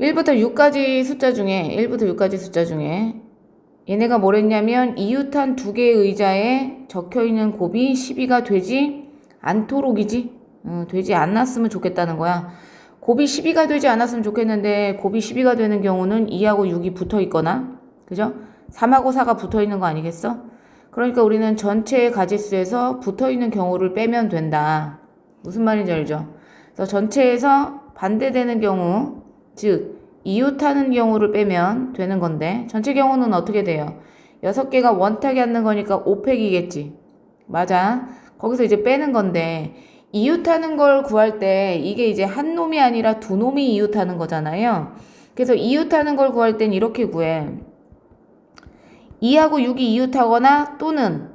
1부터 6까지 숫자 중에 1부터 6까지 숫자 중에 얘네가 뭐랬냐면 이웃한 두 개의 의자에 적혀있는 곱이 12가 되지 않도록이지 되지 않았으면 좋겠다는 거야. 곱이 12가 되지 않았으면 좋겠는데 곱이 12가 되는 경우는 2하고 6이 붙어있거나 그죠? 3하고 4가 붙어있는 거 아니겠어? 그러니까 우리는 전체의 가지수에서 붙어있는 경우를 빼면 된다. 무슨 말인지 알죠? 그래서 전체에서 반대되는 경우 즉 이웃하는 경우를 빼면 되는 건데 전체 경우는 어떻게 돼요? 6개가 원탁이 앉는 거니까 5팩이겠지. 맞아. 거기서 이제 빼는 건데 이웃하는 걸 구할 때 이게 이제 한 놈이 아니라 두 놈이 이웃하는 거잖아요. 그래서 이웃하는 걸 구할 땐 이렇게 구해. 2하고 6이 이웃하거나 또는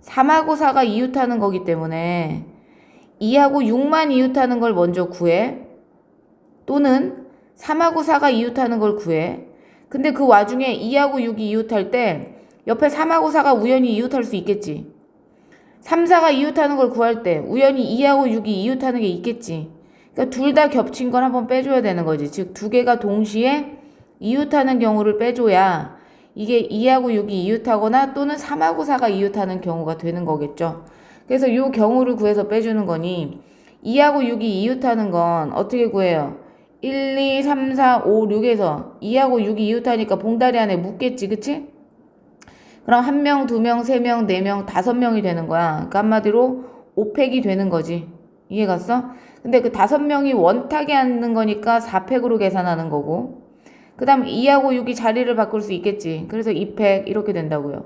3하고 4가 이웃하는 거기 때문에 2하고 6만 이웃하는 걸 먼저 구해. 또는 3하고 4가 이웃하는 걸 구해. 근데 그 와중에 2하고 6이 이웃할 때 옆에 3하고 4가 우연히 이웃할 수 있겠지. 3, 4가 이웃하는 걸 구할 때 우연히 2하고 6이 이웃하는 게 있겠지. 그러니까 둘 다 겹친 걸 한번 빼줘야 되는 거지. 즉 두 개가 동시에 이웃하는 경우를 빼줘야 이게 2하고 6이 이웃하거나 또는 3하고 4가 이웃하는 경우가 되는 거겠죠. 그래서 이 경우를 구해서 빼주는 거니 2하고 6이 이웃하는 건 어떻게 구해요? 1, 2, 3, 4, 5, 6에서 2하고 6이 이웃하니까 봉다리 안에 묻겠지, 그치? 그럼 1명, 2명, 3명, 4명, 5명이 되는 거야. 그러니까 한마디로 5팩이 되는 거지. 이해 갔어? 근데 그 5명이 원탁에 앉는 거니까 4팩으로 계산하는 거고 그 다음 2하고 6이 자리를 바꿀 수 있겠지. 그래서 2팩 이렇게 된다고요.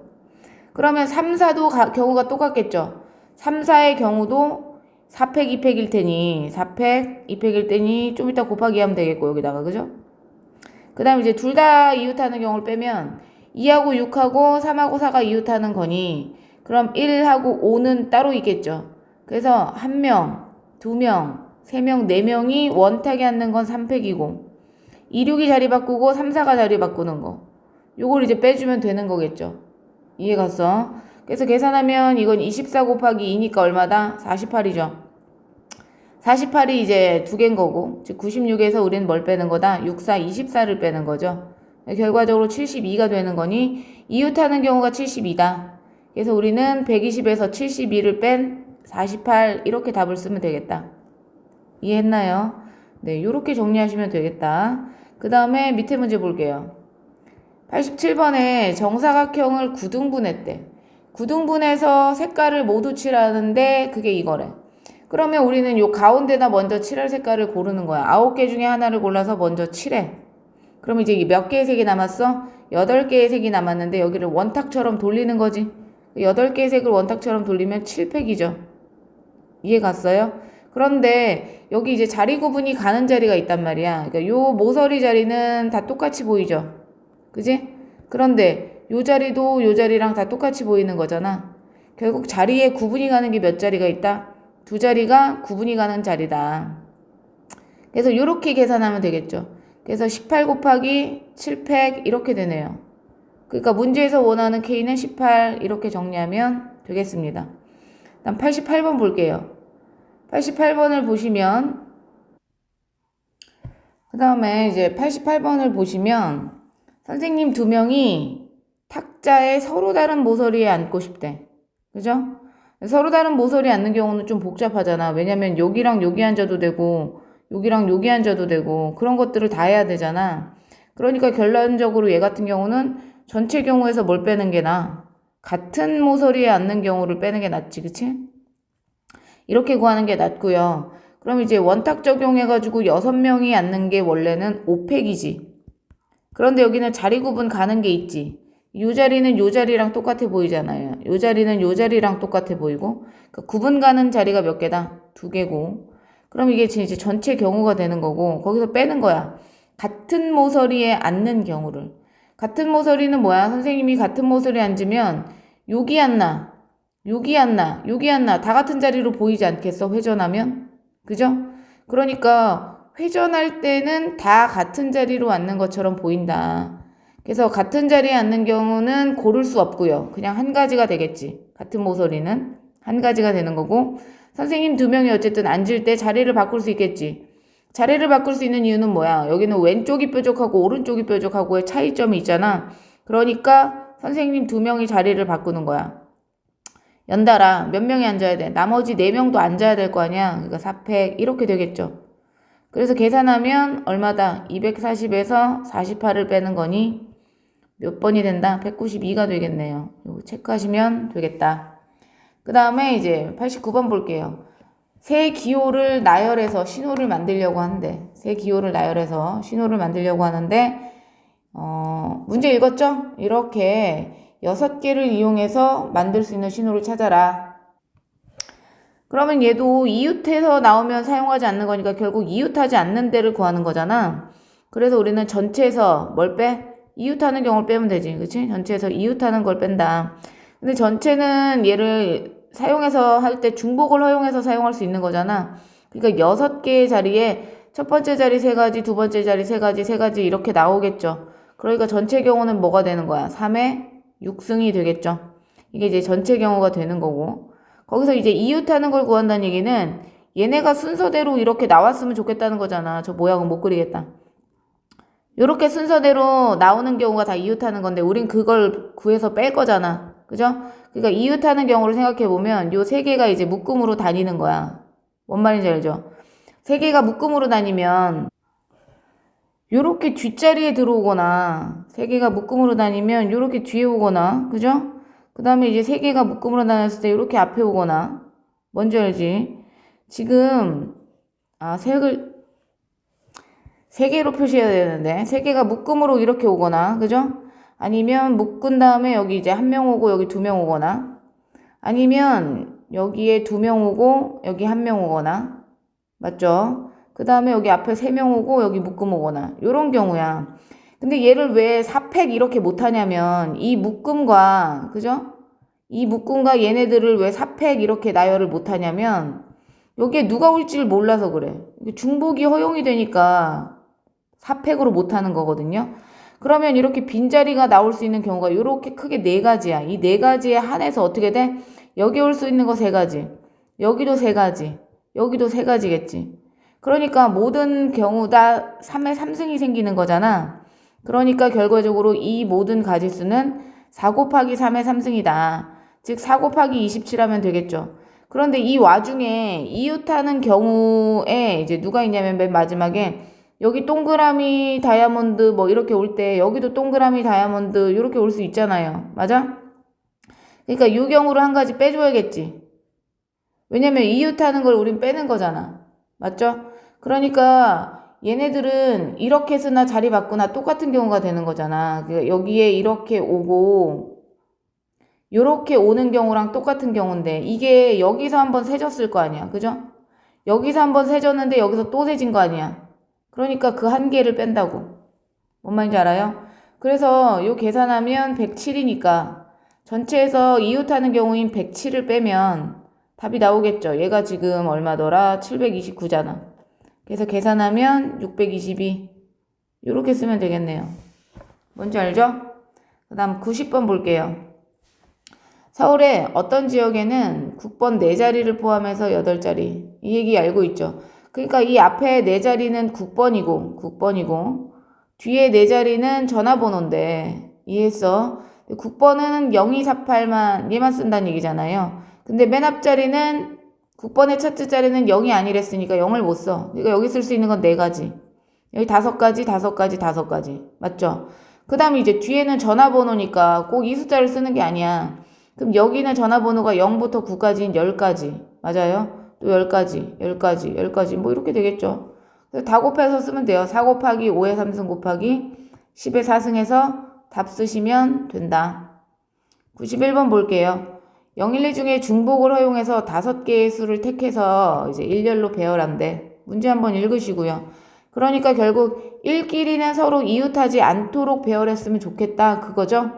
그러면 3, 4도 경우가 똑같겠죠. 3, 4의 경우도 4팩, 2팩일 테니 4팩, 2팩일 테니 좀 이따 곱하기 하면 되겠고 여기다가 그죠? 그 다음 이제 둘 다 이웃하는 경우를 빼면 2하고 6하고 3하고 4가 이웃하는 거니 그럼 1하고 5는 따로 있겠죠. 그래서 1명, 2명, 3명, 4명이 원탁에 앉는 건 3팩이고 2, 6이 자리 바꾸고 3, 4가 자리 바꾸는 거 요걸 이제 빼주면 되는 거겠죠. 이해 갔어? 그래서 계산하면 이건 24 곱하기 2니까 얼마다? 48이죠. 48이 이제 두 개인 거고 즉 96에서 우리는 뭘 빼는 거다? 6, 4, 24를 빼는 거죠. 결과적으로 72가 되는 거니 이웃하는 경우가 72다. 그래서 우리는 120에서 72를 뺀 48 이렇게 답을 쓰면 되겠다. 이해했나요? 네, 이렇게 정리하시면 되겠다. 그 다음에 밑에 문제 볼게요. 87번에 정사각형을 9등분했대. 9등분해서 색깔을 모두 칠하는데 그게 이거래. 그러면 우리는 요 가운데다 먼저 칠할 색깔을 고르는 거야. 9개 중에 하나를 골라서 먼저 칠해. 그럼 이제 몇 개의 색이 남았어? 8개의 색이 남았는데 여기를 원탁처럼 돌리는 거지. 8개의 색을 원탁처럼 돌리면 7팩이죠. 이해 갔어요? 그런데 여기 이제 자리 구분이 가는 자리가 있단 말이야. 그러니까 요 모서리 자리는 다 똑같이 보이죠. 그지? 그런데 요 자리도 요 자리랑 다 똑같이 보이는 거잖아. 결국 자리에 구분이 가는 게 몇 자리가 있다? 두 자리가 구분이 가는 자리다. 그래서 요렇게 계산하면 되겠죠. 그래서 18 곱하기 7팩 이렇게 되네요. 그러니까 문제에서 원하는 K는 18 이렇게 정리하면 되겠습니다. 다음 88번 볼게요. 88번을 보시면 그 다음에 이제 88번을 보시면 선생님 두 명이 탁자에 서로 다른 모서리에 앉고 싶대. 그죠? 서로 다른 모서리에 앉는 경우는 좀 복잡하잖아. 왜냐면 여기랑 여기 앉아도 되고 여기랑 여기 앉아도 되고 그런 것들을 다 해야 되잖아. 그러니까 결론적으로 얘 같은 경우는 전체 경우에서 뭘 빼는 게 나아? 같은 모서리에 앉는 경우를 빼는 게 낫지. 그치? 이렇게 구하는 게 낫고요. 그럼 이제 원탁 적용해가지고 6명이 앉는 게 원래는 5팩이지. 그런데 여기는 자리 구분 가는 게 있지. 요 자리는 요 자리랑 똑같아 보이잖아요. 요 자리는 요 자리랑 똑같아 보이고 그러니까 구분 가는 자리가 몇 개다? 2개고 그럼 이게 이제 전체 경우가 되는 거고 거기서 빼는 거야. 같은 모서리에 앉는 경우를. 같은 모서리는 뭐야? 선생님이 같은 모서리에 앉으면 여기 앉나 여기 앉나 여기 앉나 다 같은 자리로 보이지 않겠어? 회전하면? 그죠? 그러니까 회전할 때는 다 같은 자리로 앉는 것처럼 보인다. 그래서 같은 자리에 앉는 경우는 고를 수 없고요. 그냥 한 가지가 되겠지. 같은 모서리는 한 가지가 되는 거고 선생님 두 명이 어쨌든 앉을 때 자리를 바꿀 수 있겠지. 자리를 바꿀 수 있는 이유는 뭐야? 여기는 왼쪽이 뾰족하고 오른쪽이 뾰족하고의 차이점이 있잖아. 그러니까 선생님 2명이 자리를 바꾸는 거야. 연달아 몇 명이 앉아야 돼? 나머지 4명도 앉아야 될 거 아니야? 그러니까 4팩 이렇게 되겠죠. 그래서 계산하면 얼마다? 240에서 48을 빼는 거니 몇 번이 된다? 192가 되겠네요. 이거 체크하시면 되겠다. 그 다음에 이제 89번 볼게요. 세 기호를 나열해서 신호를 만들려고 하는데 세 기호를 나열해서 신호를 만들려고 하는데 문제 읽었죠? 이렇게 6개를 이용해서 만들 수 있는 신호를 찾아라. 그러면 얘도 이웃해서 나오면 사용하지 않는 거니까 결국 이웃하지 않는 데를 구하는 거잖아. 그래서 우리는 전체에서 뭘 빼? 이웃하는 경우를 빼면 되지. 그치? 전체에서 이웃하는 걸 뺀다. 근데 전체는 얘를 사용해서 할 때 중복을 허용해서 사용할 수 있는 거잖아. 그러니까 6개의 자리에 첫 번째 자리 3가지, 두 번째 자리 3가지, 3가지 이렇게 나오겠죠. 그러니까 전체 경우는 뭐가 되는 거야? 3의 6승이 되겠죠. 이게 이제 전체 경우가 되는 거고. 거기서 이제 이웃하는 걸 구한다는 얘기는 얘네가 순서대로 이렇게 나왔으면 좋겠다는 거잖아. 저 모양은 못 그리겠다. 요렇게 순서대로 나오는 경우가 다 이웃하는 건데 우린 그걸 구해서 뺄 거잖아. 그죠? 그러니까 이웃하는 경우를 생각해 보면 요 3개가 이제 묶음으로 다니는 거야. 뭔 말인지 알죠? 3개가 묶음으로 다니면 요렇게 뒷자리에 들어오거나 3개가 묶음으로 다니면 요렇게 뒤에 오거나 그죠? 그 다음에 이제 3개가 묶음으로 다녔을 때 요렇게 앞에 오거나 뭔지 알지? 지금 색을 3개로 표시해야 되는데 3개가 묶음으로 이렇게 오거나 그죠? 아니면 묶은 다음에 여기 이제 1명 오고 여기 2명 오거나 아니면 여기에 2명 오고 여기 1명 오거나 맞죠? 그 다음에 여기 앞에 3명 오고 여기 묶음 오거나 요런 경우야. 근데 얘를 왜 4팩 이렇게 못하냐면 이 묶음과 그죠? 이 묶음과 얘네들을 왜 4팩 이렇게 나열을 못하냐면 여기에 누가 올지를 몰라서 그래. 중복이 허용이 되니까 4팩으로 못하는 거거든요. 그러면 이렇게 빈자리가 나올 수 있는 경우가 이렇게 크게 4가지야. 이 4가지에 한해서 어떻게 돼? 여기 올 수 있는 거 3가지. 여기도 3가지. 여기도 3가지겠지. 그러니까 모든 경우 다 3의 3승이 생기는 거잖아. 그러니까 결과적으로 이 모든 가지수는 4 곱하기 3의 3승이다. 즉 4 곱하기 27하면 되겠죠. 그런데 이 와중에 이웃하는 경우에 이제 누가 있냐면 맨 마지막에 여기 동그라미 다이아몬드 뭐 이렇게 올 때 여기도 동그라미 다이아몬드 이렇게 올 수 있잖아요. 맞아? 그러니까 이 경우를 한 가지 빼줘야겠지. 왜냐면 이웃하는 걸 우린 빼는 거잖아. 맞죠? 그러니까 얘네들은 이렇게 쓰나 자리 바꾸나 똑같은 경우가 되는 거잖아. 여기에 이렇게 오고 요렇게 오는 경우랑 똑같은 경우인데 이게 여기서 한번 세졌을 거 아니야. 그죠? 여기서 한번 세졌는데 여기서 또 세진 거 아니야. 그러니까 그 한 개를 뺀다고. 뭔 말인지 알아요? 그래서 요 계산하면 107이니까 전체에서 이웃하는 경우인 107을 빼면 답이 나오겠죠. 얘가 지금 얼마더라? 729잖아. 그래서 계산하면 622. 요렇게 쓰면 되겠네요. 뭔지 알죠? 그 다음 90번 볼게요. 서울의 어떤 지역에는 국번 4자리를 포함해서 8자리. 이 얘기 알고 있죠? 그러니까 이 앞에 4자리는 국번이고 뒤에 4자리는 전화번호인데 이해했어? 국번은 0248만 얘만 쓴다는 얘기잖아요. 근데 맨 앞자리는 국번의 첫째 자리는 0이 아니랬으니까 0을 못 써. 그러니까 여기 쓸 수 있는 건 4가지. 여기 5가지, 5가지, 5가지. 맞죠? 그 다음에 이제 뒤에는 전화번호니까 꼭 이 숫자를 쓰는 게 아니야. 그럼 여기는 전화번호가 0부터 9까지인 10가지. 맞아요? 또 10가지, 10가지, 10가지. 뭐 이렇게 되겠죠. 그래서 다 곱해서 쓰면 돼요. 4 곱하기 5의 3승 곱하기 10의 4승에서 답 쓰시면 된다. 91번 볼게요. 012 중에 중복을 허용해서 5개의 수를 택해서 이제 일렬로 배열한대. 문제 한번 읽으시고요. 그러니까 결국 1끼리는 서로 이웃하지 않도록 배열했으면 좋겠다. 그거죠?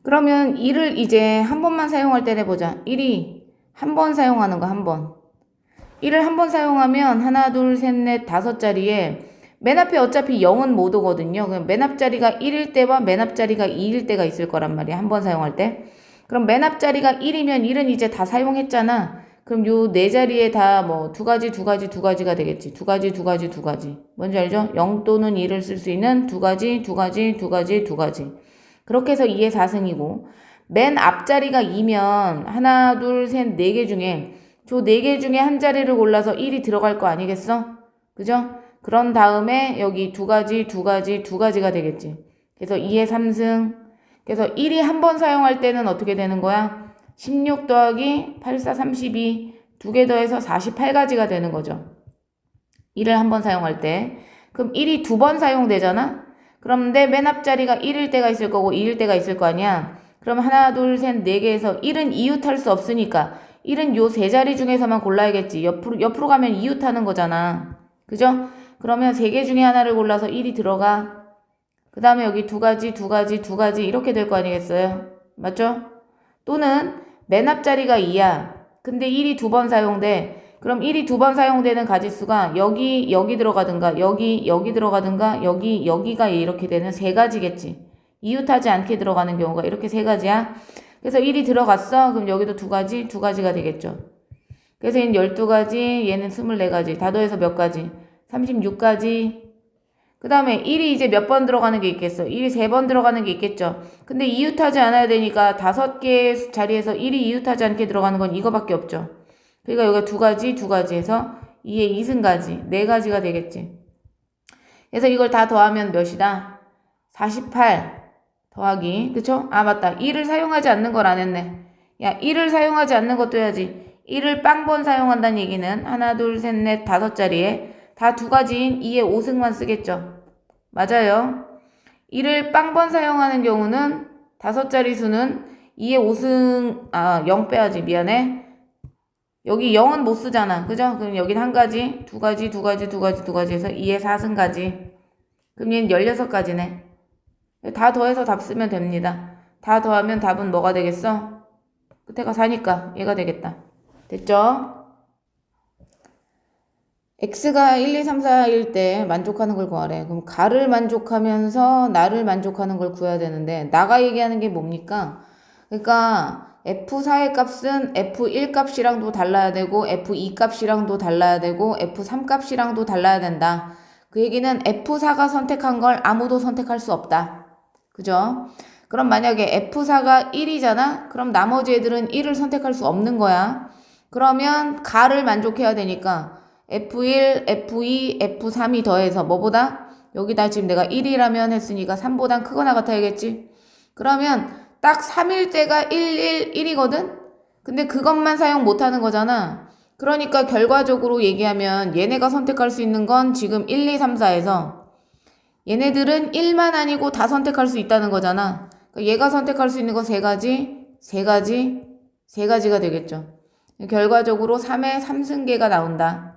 그러면 1을 이제 한 번만 사용할 때 해보자. 1이 한 번 사용하는 거 한 번. 1을 한 번 사용하면 하나, 둘, 셋, 넷, 5자리에 맨 앞에 어차피 0은 못 오거든요. 그럼 맨 앞자리가 1일 때와 맨 앞자리가 2일 때가 있을 거란 말이야. 한 번 사용할 때. 그럼 맨 앞자리가 1이면 1은 이제 다 사용했잖아. 그럼 요 네 자리에 다 뭐 두 가지, 두 가지, 두 가지가 되겠지. 두 가지, 두 가지, 두 가지. 뭔지 알죠? 0 또는 2를 쓸 수 있는 두 가지, 두 가지, 두 가지, 두 가지. 그렇게 해서 2의 4승이고, 맨 앞자리가 2면 하나, 둘, 셋, 네 개 중에 저 네 개 중에 한 자리를 골라서 1이 들어갈 거 아니겠어? 그죠? 그런 다음에 여기 두 가지, 두 가지, 두 가지가 되겠지. 그래서 2의 3승. 그래서 1이 한 번 사용할 때는 어떻게 되는 거야? 16 더하기 8, 4, 32 두 개 더해서 48가지가 되는 거죠. 1을 한 번 사용할 때. 그럼 1이 두 번 사용되잖아? 그런데 맨 앞자리가 1일 때가 있을 거고 2일 때가 있을 거 아니야? 그럼 하나, 둘, 셋, 네 개에서 1은 이웃할 수 없으니까 1은 요 세 자리 중에서만 골라야겠지. 옆으로 가면 이웃하는 거잖아. 그죠? 그러면 세 개 중에 하나를 골라서 1이 들어가. 그 다음에 여기 두 가지, 두 가지, 두 가지 이렇게 될 거 아니겠어요? 맞죠? 또는 맨 앞자리가 2야. 근데 1이 두 번 사용돼. 그럼 1이 두 번 사용되는 가지수가 여기 들어가든가 여기 들어가든가 여기가 이렇게 되는 세 가지겠지. 이웃하지 않게 들어가는 경우가 이렇게 세 가지야. 그래서 1이 들어갔어. 그럼 여기도 두 가지, 두 가지가 되겠죠. 그래서 얘는 12가지, 얘는 24가지. 다 더해서 몇 가지? 36가지. 그 다음에 1이 이제 몇 번 들어가는 게 있겠어? 1이 세 번 들어가는 게 있겠죠. 근데 이웃하지 않아야 되니까 5개 자리에서 1이 이웃하지 않게 들어가는 건 이거밖에 없죠. 그러니까 여기가 두 가지, 두 가지 해서 2의 2승가지, 네 가지가 되겠지. 그래서 이걸 다 더하면 몇이다? 48 더하기, 그쵸? 아, 맞다. 1을 사용하지 않는 걸 안 했네. 야, 1을 사용하지 않는 것도 해야지. 1을 빵번 사용한다는 얘기는 하나, 둘, 셋, 넷, 5자리에 다 두 가지인 2의 5승만 쓰겠죠. 맞아요. 1을 빵번 사용하는 경우는 5자리 수는 2의 5승, 0 빼야지. 미안해. 여기 0은 못 쓰잖아. 그죠? 그럼 여긴 한 가지, 두 가지, 두 가지, 두 가지, 두 가지 해서 2의 4승가지. 그럼 얘는 16가지네. 다 더해서 답 쓰면 됩니다. 다 더하면 답은 뭐가 되겠어? 끝에가 4니까 얘가 되겠다. 됐죠? x가 1, 2, 3, 4일 때 만족하는 걸 구하래. 그럼 가를 만족하면서 나를 만족하는 걸 구해야 되는데 나가 얘기하는 게 뭡니까? 그러니까 F4의 값은 F1 값이랑도 달라야 되고 F2 값이랑도 달라야 되고 F3 값이랑도 달라야 된다. 그 얘기는 F4가 선택한 걸 아무도 선택할 수 없다. 그죠? 그럼 만약에 F4가 1이잖아? 그럼 나머지 애들은 1을 선택할 수 없는 거야. 그러면 가를 만족해야 되니까 F1, F2, F3이 더해서 뭐보다? 여기다 지금 내가 1이라면 했으니까 3보단 크거나 같아야겠지? 그러면 딱 3일 때가 1, 1, 1이거든? 근데 그것만 사용 못하는 거잖아. 그러니까 결과적으로 얘기하면 얘네가 선택할 수 있는 건 지금 1, 2, 3, 4에서 얘네들은 1만 아니고 다 선택할 수 있다는 거잖아. 그러니까 얘가 선택할 수 있는 거 세 가지, 세 가지, 세 가지가 되겠죠. 결과적으로 3의 3승계가 나온다.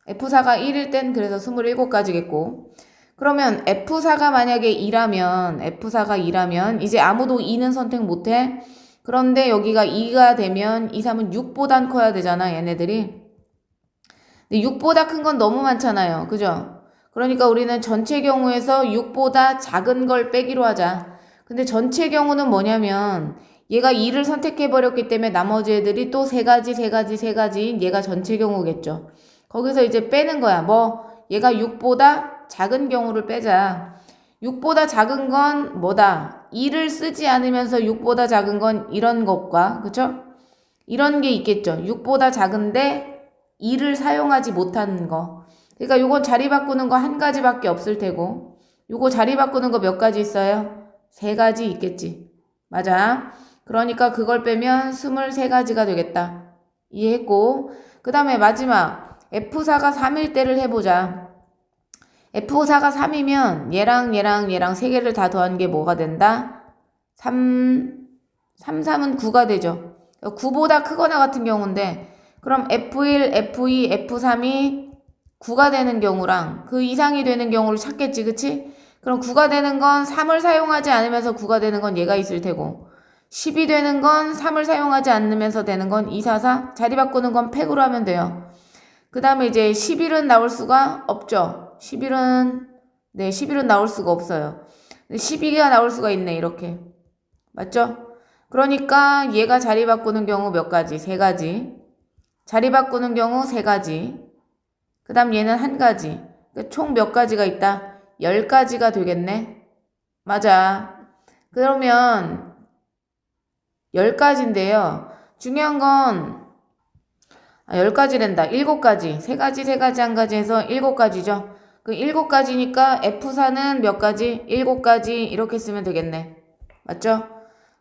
F4가 1일 땐 그래서 27가지겠고. 그러면 F4가 만약에 2라면 이제 아무도 2는 선택 못해. 그런데 여기가 2가 되면 2, 3은 6보단 커야 되잖아, 얘네들이. 근데 6보다 큰 건 너무 많잖아요. 그죠? 그러니까 우리는 전체 경우에서 6보다 작은 걸 빼기로 하자. 근데 전체 경우는 뭐냐면 얘가 2를 선택해버렸기 때문에 나머지 애들이 또 세 가지인 얘가 전체 경우겠죠. 거기서 이제 빼는 거야. 얘가 6보다 작은 경우를 빼자. 6보다 작은 건 뭐다? 2를 쓰지 않으면서 6보다 작은 건 이런 것과, 그쵸? 이런 게 있겠죠. 6보다 작은데 2를 사용하지 못하는 거. 그러니까 요건 자리 바꾸는 거 한 가지밖에 없을 테고, 요거 자리 바꾸는 거 몇 가지 있어요? 3가지 있겠지. 맞아. 그러니까 그걸 빼면 23가지가 되겠다. 이해했고, 그 다음에 마지막 F4가 3일 때를 해보자. F4가 3이면 얘랑 3개를 다 더한 게 뭐가 된다? 3, 3은 9가 되죠. 9보다 크거나 같은 경우인데 그럼 F1, F2, F3이 9가 되는 경우랑 그 이상이 되는 경우를 찾겠지, 그치? 그럼 9가 되는 건 3을 사용하지 않으면서 9가 되는 건 얘가 있을 테고 10이 되는 건 3을 사용하지 않으면서 되는 건 2, 4, 4 자리 바꾸는 건 팩으로 하면 돼요. 그 다음에 이제 11은 나올 수가 없죠. 11은 나올 수가 없어요. 12가 나올 수가 있네, 이렇게. 맞죠? 그러니까 얘가 자리 바꾸는 경우 몇 가지? 3가지. 자리 바꾸는 경우 3가지. 그 다음 얘는 1가지. 총 몇 가지가 있다? 10가지가 되겠네. 맞아. 그러면 10가지인데요. 중요한 건 10가지란다. 7가지. 3가지, 3가지, 1가지 해서 7가지죠. 그 7가지니까 F4는 몇 가지? 7가지 이렇게 쓰면 되겠네. 맞죠?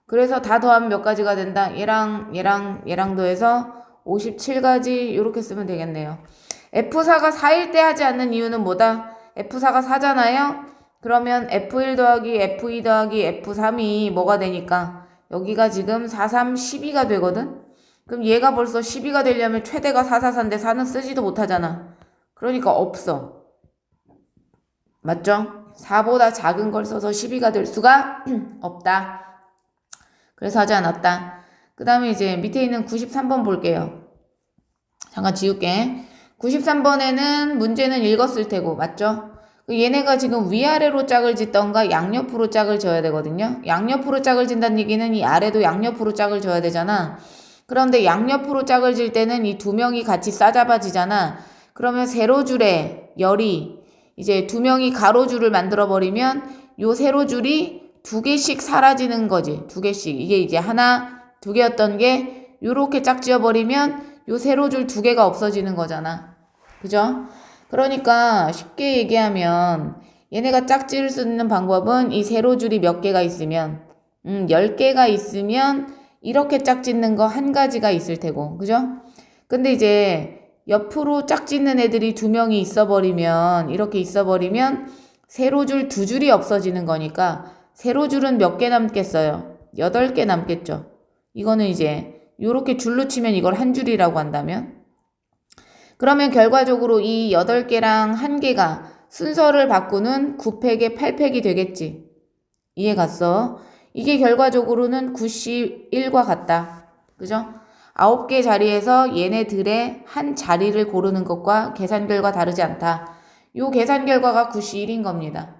그래서 다 더하면 몇 가지가 된다? 얘랑 더해서 57가지 이렇게 쓰면 되겠네요. F4가 4일 때 하지 않는 이유는 뭐다? F4가 4잖아요? 그러면 F1 더하기 F2 더하기 F3이 뭐가 되니까 여기가 지금 4, 3, 12가 되거든? 그럼 얘가 벌써 12가 되려면 최대가 4, 4, 4인데 4는 쓰지도 못하잖아. 그러니까 없어. 맞죠? 4보다 작은 걸 써서 12가 될 수가 없다. 그래서 하지 않았다. 그 다음에 이제 밑에 있는 93번 볼게요. 잠깐 지울게. 93번에는 문제는 읽었을 테고, 맞죠? 얘네가 지금 위아래로 짝을 짓던가 양옆으로 짝을 져야 되거든요. 양옆으로 짝을 진다는 얘기는 이 아래도 양옆으로 짝을 져야 되잖아. 그런데 양옆으로 짝을 질 때는 이 두 명이 같이 싸잡아지잖아. 그러면 세로줄에 열이 이제 두 명이 가로줄을 만들어버리면 요 세로줄이 2개씩 사라지는 거지. 2개씩. 이게 이제 하나, 2개였던 게 요렇게 짝지어버리면 요 세로줄 2개가 없어지는 거잖아. 그죠? 그러니까 쉽게 얘기하면 얘네가 짝지을 수 있는 방법은 이 세로줄이 몇 개가 있으면 10개가 있으면 이렇게 짝짓는 거 1가지가 있을 테고. 그죠? 근데 이제 옆으로 짝짓는 애들이 2명이 있어버리면 이렇게 있어버리면 세로줄 2줄이 없어지는 거니까 세로줄은 몇 개 남겠어요? 8개 남겠죠. 이거는 이제 요렇게 줄로 치면 이걸 한 줄이라고 한다면 그러면 결과적으로 이 8개랑 1개가 순서를 바꾸는 9팩에 8팩이 되겠지. 이해 갔어? 이게 결과적으로는 91과 같다. 그죠? 9개 자리에서 얘네들의 한 자리를 고르는 것과 계산 결과 다르지 않다. 요 계산 결과가 91인 겁니다.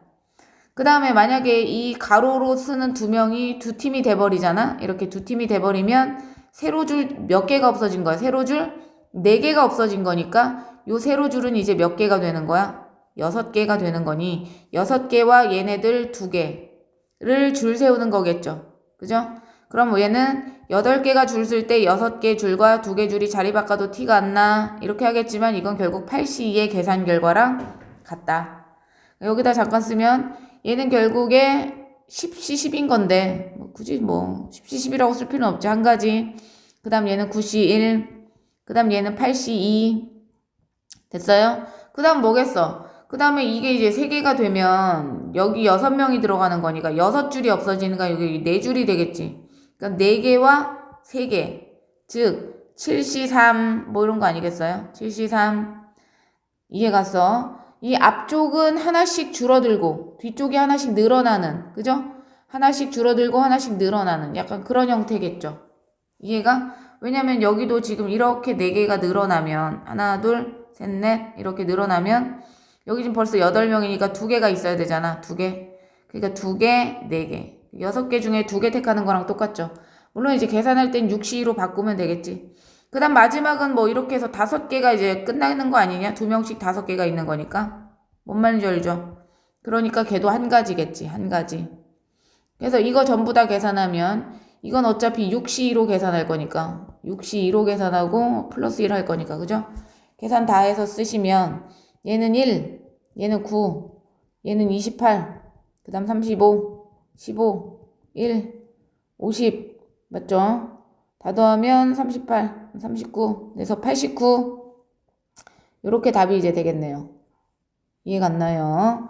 그 다음에 만약에 이 가로로 쓰는 2명이 2팀이 돼버리잖아? 이렇게 2팀이 돼버리면 세로줄 몇 개가 없어진 거야? 세로줄 4개가 없어진 거니까 요 세로줄은 이제 몇 개가 되는 거야? 6개가 되는 거니 6개와 얘네들 2개를 줄 세우는 거겠죠. 그죠? 그럼 얘는 8개가 줄 쓸 때 6개 줄과 2개 줄이 자리 바꿔도 티가 안 나. 이렇게 하겠지만 이건 결국 8C2의 계산 결과랑 같다. 여기다 잠깐 쓰면 얘는 결국에 10C 10인 건데 굳이 10C 10이라고 쓸 필요는 없지. 1가지. 그 다음 얘는 9C 1. 그 다음 얘는 8C 2. 됐어요? 그 다음 뭐겠어? 그 다음에 이게 이제 3개가 되면 여기 6명이 들어가는 거니까 6줄이 없어지니까 여기 4줄이 되겠지. 그러니까 4개와 3개. 즉 7C3 이런 거 아니겠어요? 7C3. 이해 갔어? 이 앞쪽은 하나씩 줄어들고 뒤쪽이 하나씩 늘어나는, 그죠? 하나씩 줄어들고 하나씩 늘어나는 약간 그런 형태겠죠. 이해가? 왜냐면 여기도 지금 이렇게 4개가 늘어나면 하나, 둘, 셋, 넷 이렇게 늘어나면 여기 지금 벌써 8명이니까 2개가 있어야 되잖아. 2개. 그러니까 2개, 4개. 6개 중에 2개 택하는 거랑 똑같죠. 물론 이제 계산할 땐 6C로 바꾸면 되겠지. 그 다음 마지막은 이렇게 해서 5개가 이제 끝나는 거 아니냐? 2명씩 5개가 있는 거니까. 뭔 말인지 알죠? 그러니까 걔도 1가지겠지. 1가지. 그래서 이거 전부 다 계산하면 이건 어차피 6C2로 계산할 거니까 6C2로 계산하고 플러스 1 할 거니까. 그죠? 계산 다 해서 쓰시면 얘는 1, 얘는 9, 얘는 28, 그 다음 35, 15, 1, 50. 맞죠? 다 더하면 38, 39, 그래서 89. 요렇게 답이 이제 되겠네요. 이해 갔나요?